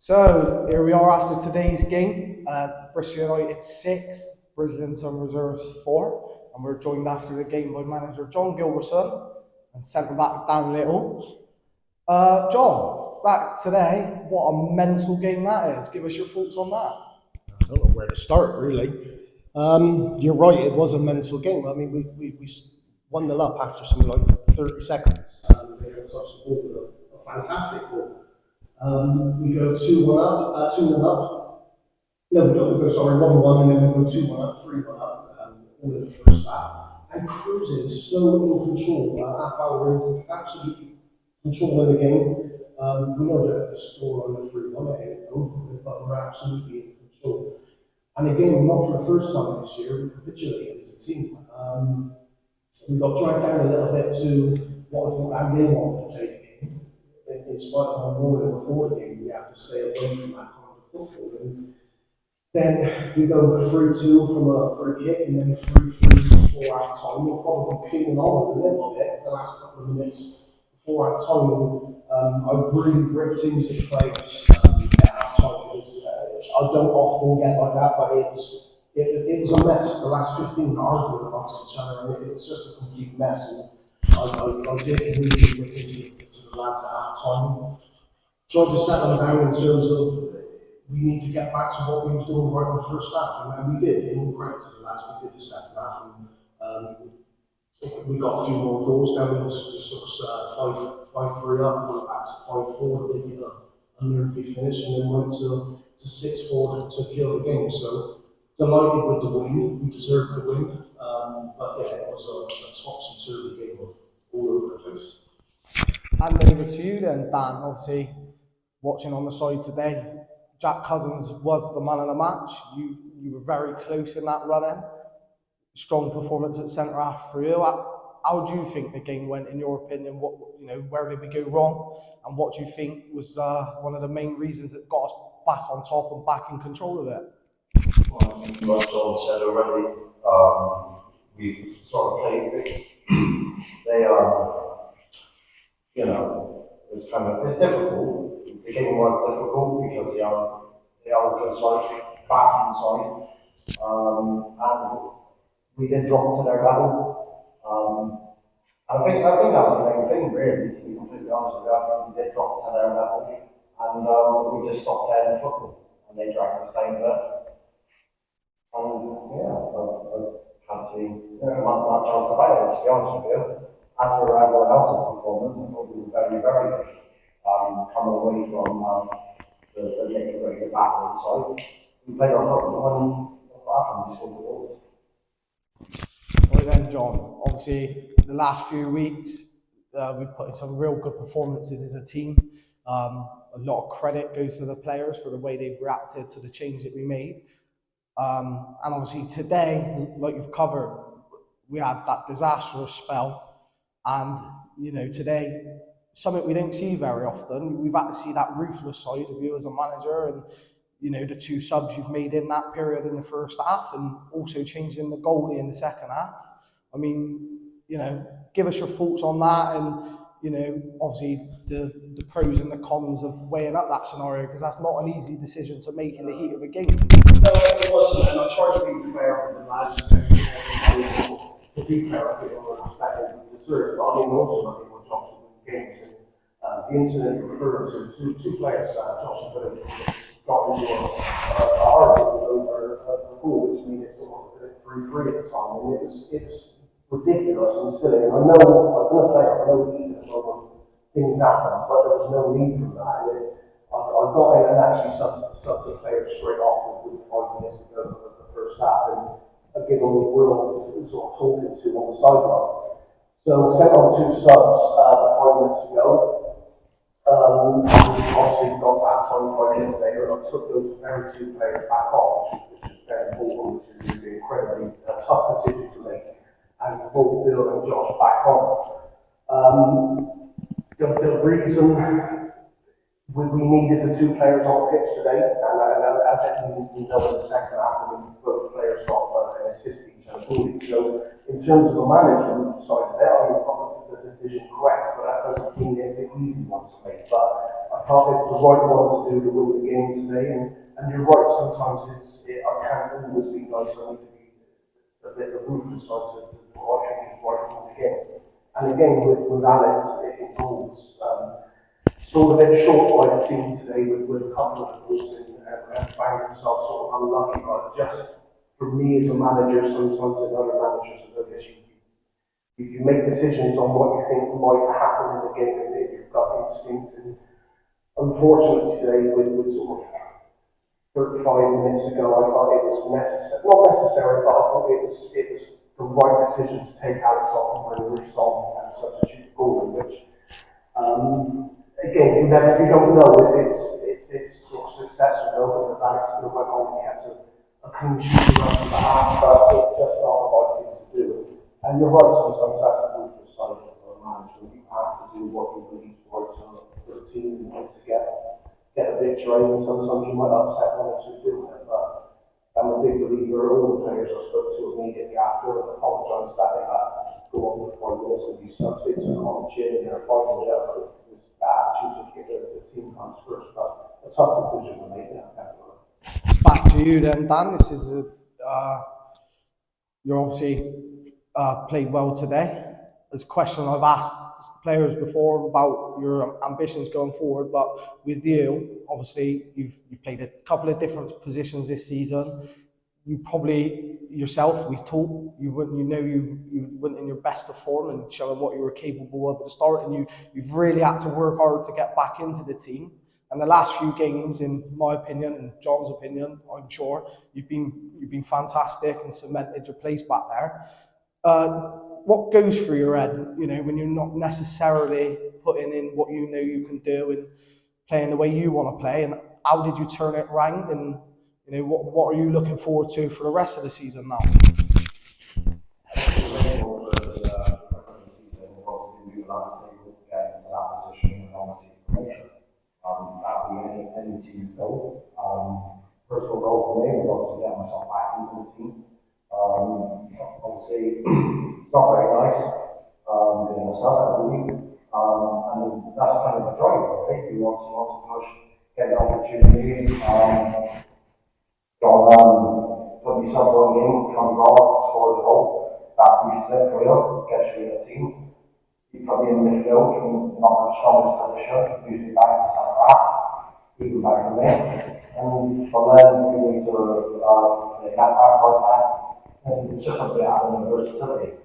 So here we are after today's game. Bristol United 6, Brislington Reserves 4, and we're joined after the game by manager John Gilbertson and centre back Dan Little. John, back today, what a mental game that is. Give us your thoughts on that. I don't know where to start, really. You're right, it was a mental game. I mean, we 1-0 up after something like 30 seconds. They had such a fantastic goal. We go 2-1 up, 2-0 up. No, we don't. We go, sorry, 1-1, and then we go 2-1 up, 3-1 up, all in the first half. And cruising, so in control. Half hour in, absolutely controlling the game. We know that the score on the 3-1 ain't over, but we're absolutely in control. And again, not for the first time this year, we capitulated as a team. We got dragged down a little bit to what I thought our game wanted to play the game. In spite of our warning before the game, we have to stay away from that kind of football. And then we go 3-2 from a free kick, and then 3-3 before half time. We're probably clinging on a little bit the last couple of minutes before half time. I really great teams that play at half time. I don't often get like that, but it was a mess. The last 15 arguing amongst each other, and it was just a complete mess. And I did really look into the lads at half time. Tried to settle them down in terms of we need to get back to what we were doing right in the first half, and we did. In all credit to the lads, we did the second half, and we got a few more goals. Then we was sort of 5-3 up, went back to 5-4 to make it a nervy finish, and then went to 6-4 to kill the game. So delighted with the win. We deserved the win, but yeah, it was a topsy-turvy game of all over the place. And over to you then, Dan. Obviously, watching on the side today, Jack Cousins was the man of the match. You were very close in that run-in. Strong performance at centre half for you. How do you think the game went, in your opinion? Where did we go wrong, and what do you think was one of the main reasons that got us back on top and back in control of it? Well, I think like John said already, we sort of played. They it's difficult. The game was difficult because they are good side, back inside, and we did drop to their level. I think that was the main thing, really, to be completely honest with you. I think we did drop to their level, and we just stopped playing football, and they dragged us down there. And yeah, I can't see much else about it, to be honest with you. As for everyone else's performance, I thought we were very, very good. Coming away from the nitty-gritty battle inside, we played our football, and what happened? We scored the goals. Right then, John, obviously the last few weeks we've put in some real good performances as a team. A lot of credit goes to the players for the way they've reacted to the change that we made. And obviously today, like you've covered, we had that disastrous spell, and today, something we don't see very often. We've had to see that ruthless side of you as a manager, and the two subs you've made in that period in the first half, and also changing the goalie in the second half. I mean, give us your thoughts on that, and obviously the pros and the cons of weighing up that scenario, because that's not an easy decision to make in the heat of a game. No, it wasn't, and I tried to be fair with the lads. To be fair, I think they were expecting to deserve, but I mean, ultimately, we're trying to win games. And the incident you referred to, two players, Josh and Billy, got into a argument over a goal, which made it sort of 3-3 at the time, and it was ridiculous and silly. And I know, I've been a player, I know when things happen, but there was no need for that. I got in and actually subbed the players straight off with 5 minutes to go for the first half, and given the world sort of talking to on the sideline. So sent on 2 subs 5 minutes ago. Obviously got to half time 5 minutes later, and I took those very 2 players back off, which is very important, which is an incredibly tough decision to make, and brought Bill and Josh back on. The reason we needed the 2 players on pitch today, and as we know in the second half, both players got an assist each other. So in terms of the management side of it, I mean, the decision correct, but that doesn't mean it's an easy one to make. But I felt it was the right one to do to win the game today, and you're right, sometimes I can't always be nice, I need to be a bit of a ruthless side to what I think is right from the game. And again, with Alex, it goals. Sort of a bit short by the team today with a couple of goals and found himself sort of unlucky, but just for me as a manager, sometimes and other managers, I guess you make decisions on what you think might happen in the game and your gut instincts. And unfortunately today, with sort of 35 minutes ago, I thought it was not necessary, but I thought it was the right decision to take Alex off and bring Reece on and substitute Gordon, which again, you don't know if it's sort of successful or not, because Alex still went on and kept a clean sheet for the rest of the half, but it's just not the right thing to do. And you're right, sometimes that's the ruthless side of a manager. You have to do what you believe is right for the team and to get a victory, and sometimes you might upset one or two doing it, but I'm a big believer. All the players I spoke to immediately after apologised that they had to go on for 5 minutes and be substitutes and on the chin and they're fighting it out. It's the attitude to get the team comes first, but a tough decision to make. Back to you then, Dan. This is you're obviously played well today. It's a question I've asked players before about your ambitions going forward, but with you, obviously you've played a couple of different positions this season. You probably yourself, we've talked, you went in your best of form and showing what you were capable of at the start, and you've really had to work hard to get back into the team. And the last few games, in my opinion and John's opinion, I'm sure you've been fantastic and cemented your place back there. What goes through your head, when you're not necessarily putting in what you know you can do and playing the way you want to play, and how did you turn it around, and what are you looking forward to for the rest of the season now? That would be any team's goal. Personal goal for me was obviously getting myself back into the team. Obviously, it's not very nice getting myself out of the league. And that's kind of a drive, right? You want to push, get the opportunity. Put yourself on the game, comes off, scores a goal. That boosts it for you, gets you in the team. You put me in midfield, not the strongest position, usually back to centre half, even back from there. And from there, we go to the gap back, right back, and it's just a bit of having versatility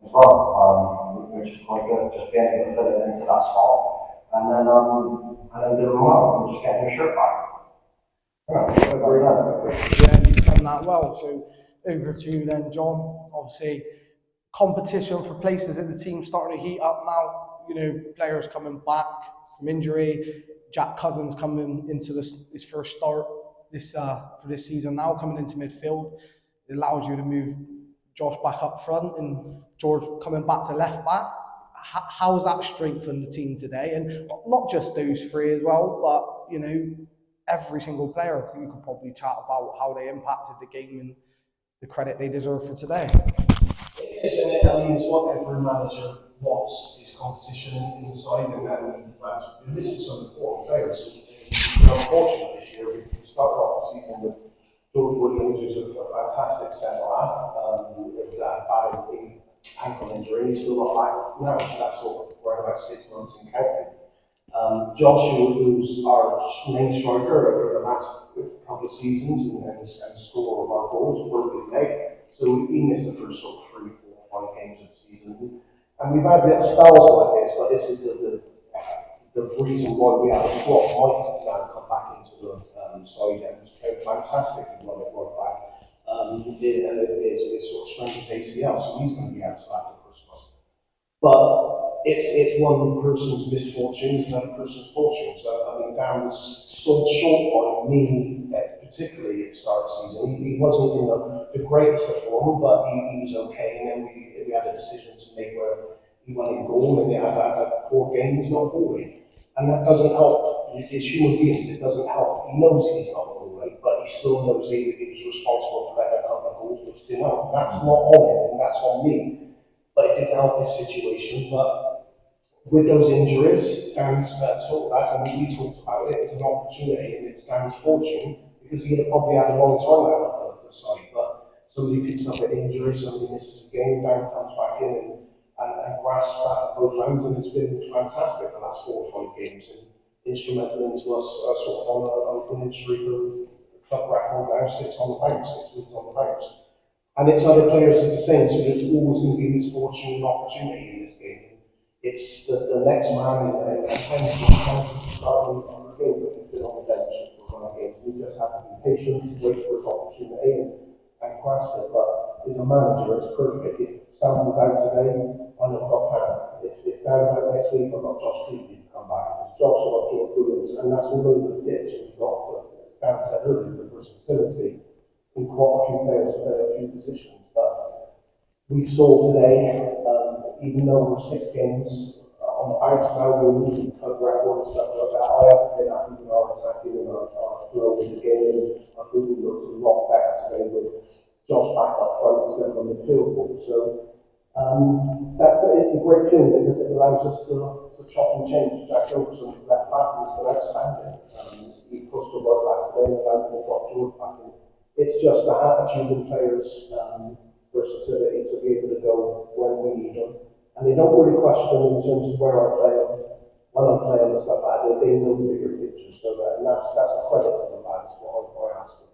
as well, which is quite good, just being able to fit it into that spot. And then doing well, and just getting your shirt back. Yeah, you've done that well. So over to you then, John. Obviously, competition for places in the team starting to heat up now. Players coming back from injury. Jack Cousins coming into his first start for this season now, coming into midfield. It allows you to move Josh back up front and George coming back to left back. How has that strengthened the team today? And not just those three as well, but every single player, you could probably chat about how they impacted the game and the credit they deserve for today. Isn't it? I mean, it's what every manager wants, is competition inside, and we're missing some important players. Unfortunately, this year we started off the season with George Williams, who's a fantastic centre half, with that bad ankle injury. He's still not back now, so that's sort of around about 6 months in counting. Joshua, who's our main striker over the last couple of seasons and scorer of our goals, broke his leg. So he missed the first sort of 3, 4, 5 games of the season. And we've had little spells like this, but this is the reason why we have a squad. Mike now come back into the side and played fantastically well at right back. He did, and it sort of strained his ACL, so he's going to be out till after Christmas. But it's one person's misfortune, it's another person's fortune. So, I mean, Dan was sold short by me, particularly at the start of the season. He wasn't in the greatest of form, but he was okay. And then we had a decision to make where he went in goal and he had 4 games, not goalie. And that doesn't help. As human beings, it doesn't help. He knows he's not a goalie, but he still knows he was responsible for letting a couple of goals, which didn't help. That's not on him, and that's on me. But but it didn't help his situation. But with those injuries, Dan's talked about, and we talked about it as an opportunity, and it's Dan's fortune, because he'd have probably had a long time out of the side. But somebody picks up an injury, somebody misses a game, Dan comes back in and grasps that at both hands, and it's been fantastic the last 4 or 5 games, and instrumental into us sort of on a winning streak of club record now, 6 on the bounce, 6 wins on the bounce. And it's other players are the same, so there's always going to be misfortune and opportunity in this game. It's the next man and tends to start on the game, but he's been on the bench for 1 game. We just have to be patient, wait for his opportunity and grasp it. But as a manager, it's perfect. If Sam was out today, I know I've got Dan. If Dan's out next week, I've got Josh Cleveland to come back. Because Josh will have George Williams, and that's all over the pitch. And we've got, as Dan said earlier, the versatility in quite a few players for a few positions. But we saw today, even though we're 6 games on the bounce now, we're losing club record and stuff like that. I haven't been happy with our attacking and our flow in the game. I think we looked a lot better today with Josh back up front instead of on the field ball. So it's a great feeling because it allows us to chop and change. Jack Overson's left back has been outstanding. He pushed the work back today and allowed him to drop George back in. It's just the attitude of players, versatility to be able to go when we need them. And they don't really question in terms of where I play when I'm playing and stuff like that. They know the bigger picture. So and that's a credit to the lads, what I ask them.